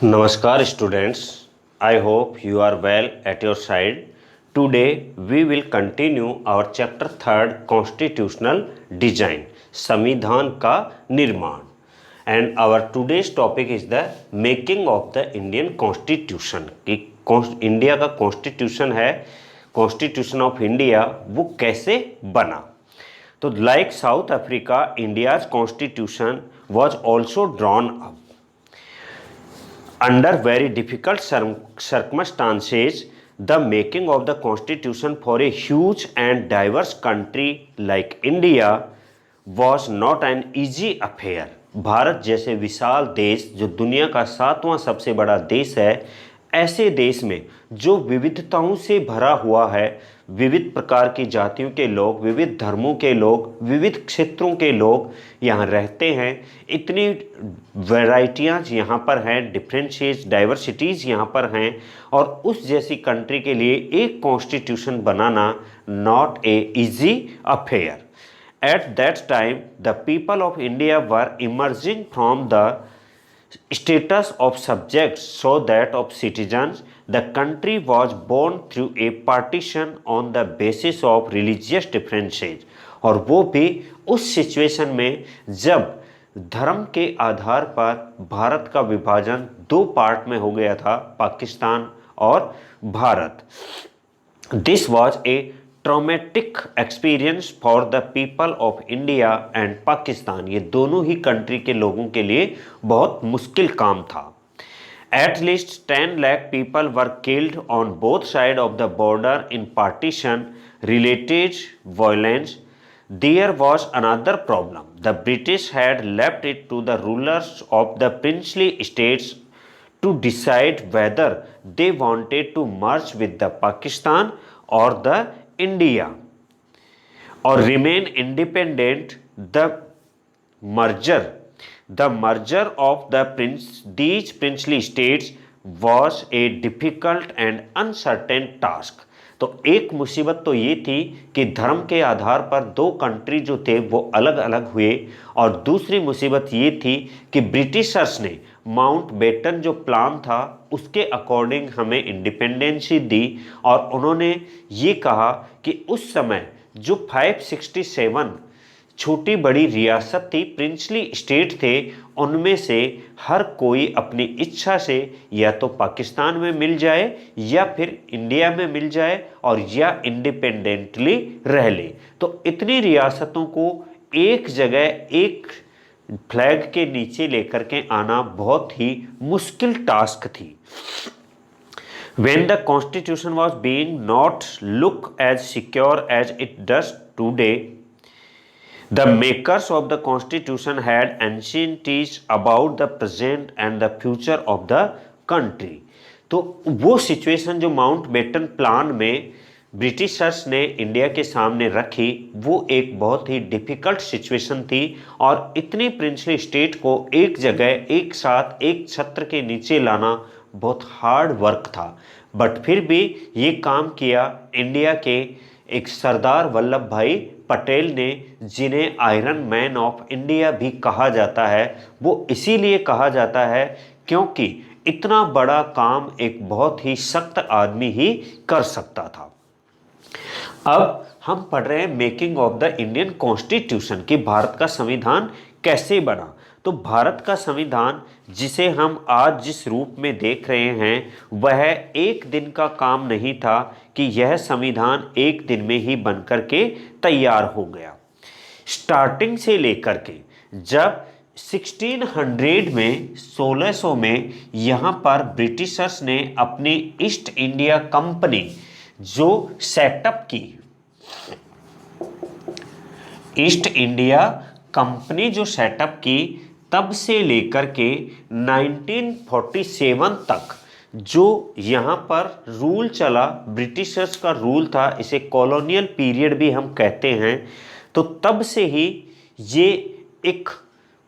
Namaskar students, I hope you are well at your side. Today we will continue our chapter 3rd Constitutional Design, संविधान का निर्माण. And our today's topic is the making of the Indian Constitution. कि India का constitution है, constitution of India, वो कैसे बना. तो like south Africa, India's constitution was also drawn up under very difficult circumstances. The making of the constitution for a huge and diverse country like India was not an easy affair. Bharat जैसे विशाल देश, जो दुनिया का 7वां सबसे बड़ा देश है, ऐसे देश में जो विविधताओं से भरा हुआ है, विविध प्रकार की जातियों के लोग, विविध धर्मों के लोग, विविध क्षेत्रों के लोग यहाँ रहते हैं, इतनी वैरायटियाँ यहाँ पर हैं, डिफरेंशिएट डाइवर्सिटीज़ यहाँ पर हैं, और उस जैसी कंट्री के लिए एक constitution banana not a easy affair. At that time, the people of India were emerging from the status of subjects so that of citizens. The country was born through a partition on the basis of religious differences. और वो भी उस situation में जब धर्म के आधार पर भारत का विभाजन 2 पार्ट में हो गया था, पाकिस्तान और Bharat. This was a traumatic experience for the people of India and Pakistan. ये दोनों ही कंट्री के लोगों के लिए बहुत मुश्किल काम था. At least 10 lakh people were killed on both side of the border in partition related violence. There was another problem. The British had left it to the rulers of the princely states to decide whether they wanted to merge with the Pakistan or the India or remain independent. The merger of these princely states was a difficult and uncertain task. तो एक मुसीबत तो ये थी कि धर्म के आधार पर 2 कंट्री जो थे वो अलग अलग हुए, और दूसरी मुसीबत ये थी कि ब्रिटिशर्स ने माउंटबेटन जो प्लान था उसके अकॉर्डिंग हमें इंडिपेंडेंसी दी, और उन्होंने ये कहा कि उस समय जो 567 छोटी बड़ी रियासत थी, प्रिंसली स्टेट थे, उनमें से हर कोई अपनी इच्छा से या तो पाकिस्तान में मिल जाए या फिर इंडिया में मिल जाए और या इंडिपेंडेंटली रह ले. तो इतनी रियासतों को एक जगह एक फ्लैग के नीचे लेकर के आना बहुत ही मुश्किल टास्क थी. When the constitution was being not look as secure as it does today, the makers of the constitution had anxieties about the present and the future of the country. तो वो सिचुएशन जो Mountbatten plan में Britishers ने India के सामने रखी, वो एक बहुत ही डिफ़िकल्ट सिचुएशन थी, और इतनी प्रिंसली स्टेट को एक जगह एक साथ एक छत्र के नीचे लाना बहुत हार्ड वर्क था. बट फिर भी ये काम किया इंडिया के एक सरदार वल्लभ भाई पटेल ने, जिन्हें आयरन मैन ऑफ इंडिया भी कहा जाता है. वो इसीलिए कहा जाता है क्योंकि इतना बड़ा काम एक बहुत ही सख्त आदमी ही कर सकता था. अब हम पढ़ रहे हैं making of the Indian constitution, कि भारत का संविधान कैसे बना. तो भारत का संविधान जिसे हम आज जिस रूप में देख रहे हैं, वह एक दिन का काम नहीं था कि यह संविधान एक दिन में ही बनकर के तैयार हो गया. स्टार्टिंग से लेकर के जब 1600 में 1600 में यहाँ पर ब्रिटिशर्स ने अपनी ईस्ट इंडिया कंपनी जो सेटअप की, ईस्ट इंडिया कंपनी जो सेटअप की, तब से लेकर के 1947 तक जो यहाँ पर रूल चला, ब्रिटिशर्स का रूल था, इसे कॉलोनियल पीरियड भी हम कहते हैं. तो तब से ही ये एक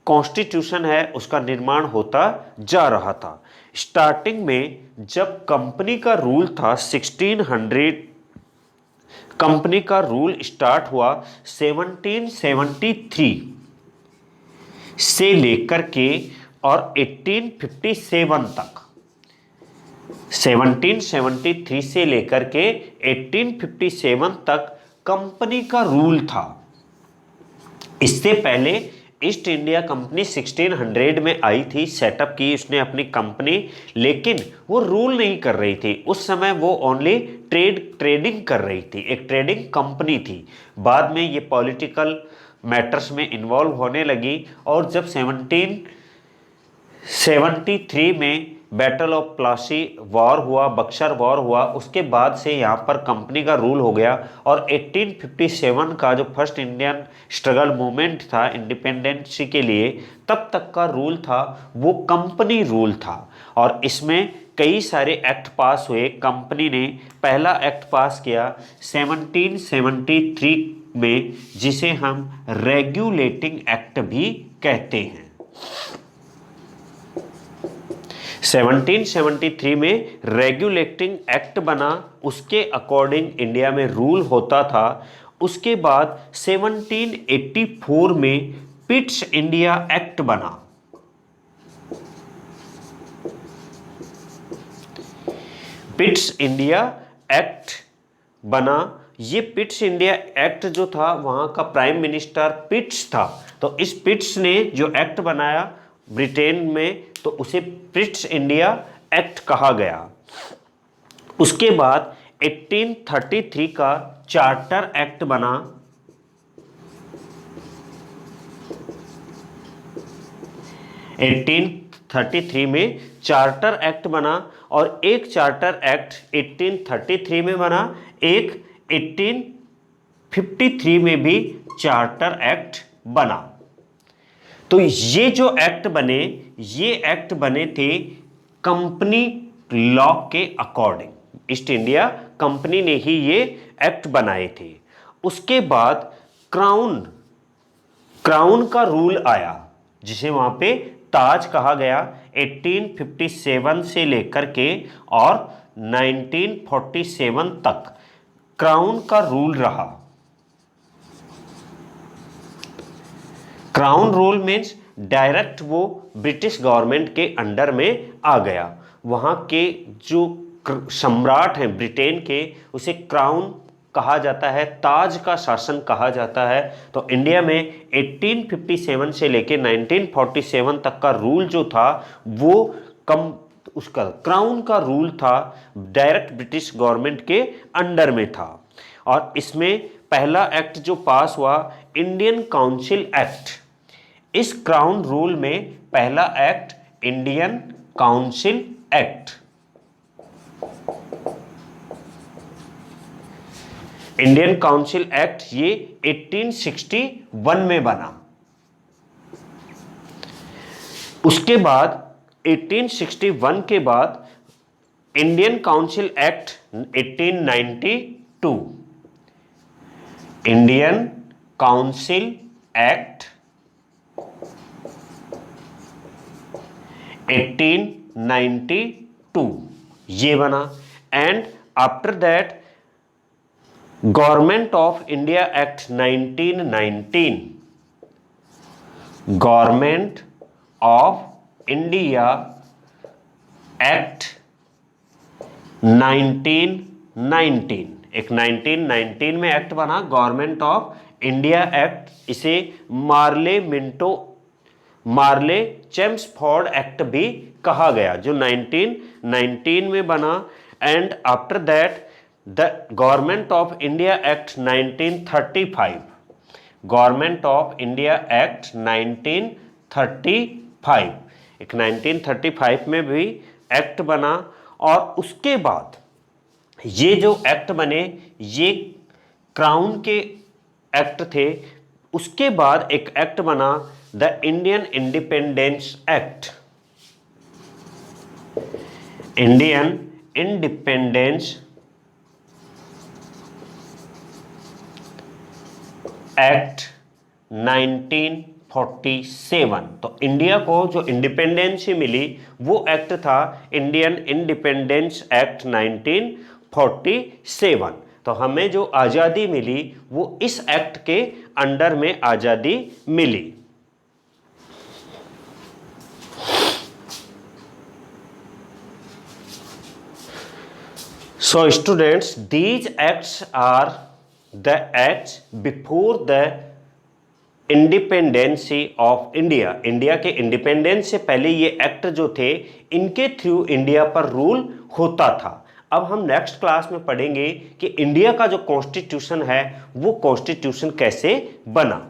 कॉन्स्टिट्यूशन है, उसका निर्माण होता जा रहा था. स्टार्टिंग में जब कंपनी का रूल था 1600, कंपनी का रूल स्टार्ट हुआ 1773 से लेकर के और 1857 तक, 1773 से लेकर के 1857 तक कंपनी का रूल था। इससे पहले ईस्ट इंडिया कंपनी 1600 में आई थी, सेटअप की उसने अपनी कंपनी, लेकिन वो रूल नहीं कर रही थी उस समय, वो ओनली ट्रेडिंग कर रही थी, एक ट्रेडिंग कंपनी थी। बाद में ये पॉलिटिकल मैटर्स में इन्वॉल्व होने लगी और जब 1773 में बैटल ऑफ प्लासी वॉर हुआ, बक्सर वॉर हुआ, उसके बाद से यहाँ पर कंपनी का रूल हो गया। और 1857 का जो फर्स्ट इंडियन स्ट्रगल मूवमेंट था इंडिपेंडेंसी के लिए, तब तक का रूल था वो कंपनी रूल था। और इसमें कई सारे एक्ट पास हुए। कंपनी ने पहला एक्ट पास किया 1773 में, जिसे हम रेगुलेटिंग एक्ट भी कहते हैं। 1773 में रेगुलेटिंग एक्ट बना, उसके अकॉर्डिंग इंडिया में रूल होता था। उसके बाद 1784 में पिट्स इंडिया एक्ट बना। पिट्स इंडिया एक्ट बना। ये पिट्स इंडिया एक्ट जो था, वहां का प्राइम मिनिस्टर पिट्स था। तो इस पिट्स ने जो एक्ट बनाया ब्रिटेन में, तो उसे पिट्स इंडिया एक्ट कहा गया। उसके बाद 1833 का चार्टर एक्ट बना। 1833 में चार्टर एक्ट बना, और एक चार्टर एक्ट 1833 में बना, एक 1853 में भी चार्टर एक्ट बना। तो ये जो एक्ट बने, ये एक्ट बने थे कंपनी लॉ के अकॉर्डिंग। ईस्ट इंडिया कंपनी ने ही ये एक्ट बनाए थे। उसके बाद क्राउन का रूल आया, जिसे वहां पे ताज कहा गया। 1857 से लेकर के और 1947 तक क्राउन का रूल रहा। क्राउन रूल मीन्स डायरेक्ट वो ब्रिटिश गवर्नमेंट के अंडर में आ गया। वहाँ के जो सम्राट हैं ब्रिटेन के, उसे क्राउन कहा जाता है, ताज का शासन कहा जाता है। तो इंडिया में 1857 से लेके 1947 तक का रूल जो था वो उसका क्राउन का रूल था, डायरेक्ट ब्रिटिश गवर्नमेंट के अंडर में था। और इसमें पहला एक्ट जो पास हुआ इंडियन काउंसिल एक्ट। इस क्राउन रूल में पहला act Indian council act. Indian council act ये 1861 में बना। उसके बाद 1861 के बाद Indian council act 1892। Indian council act 1892 ये बना। And after that government of India act 1919, government of India act 1919, एक 1919 में एक्ट बना गवर्नमेंट ऑफ इंडिया एक्ट। इसे मार्ले चेम्सफोर्ड एक्ट भी कहा गया, जो 1919 में बना। And after that the government of India act 1935, government of India act 1935, एक 1935 में भी एक्ट बना। और उसके बाद ये जो एक्ट बने ये क्राउन के एक्ट थे। उसके बाद एक एक्ट बना the Indian independence act. Indian independence act 1947। तो इंडिया को जो इंडिपेंडेंसी मिली वो एक्ट था इंडियन इंडिपेंडेंस एक्ट 1947। तो हमें जो आज़ादी मिली वो इस एक्ट के अंडर में आज़ादी मिली। So students, these acts are the acts before the independency of India. India के इंडिपेंडेंस से पहले ये एक्ट जो थे, इनके थ्रू इंडिया पर रूल होता था। अब हम नेक्स्ट क्लास में पढ़ेंगे कि इंडिया का जो कॉन्स्टिट्यूशन है वो कॉन्स्टिट्यूशन कैसे बना।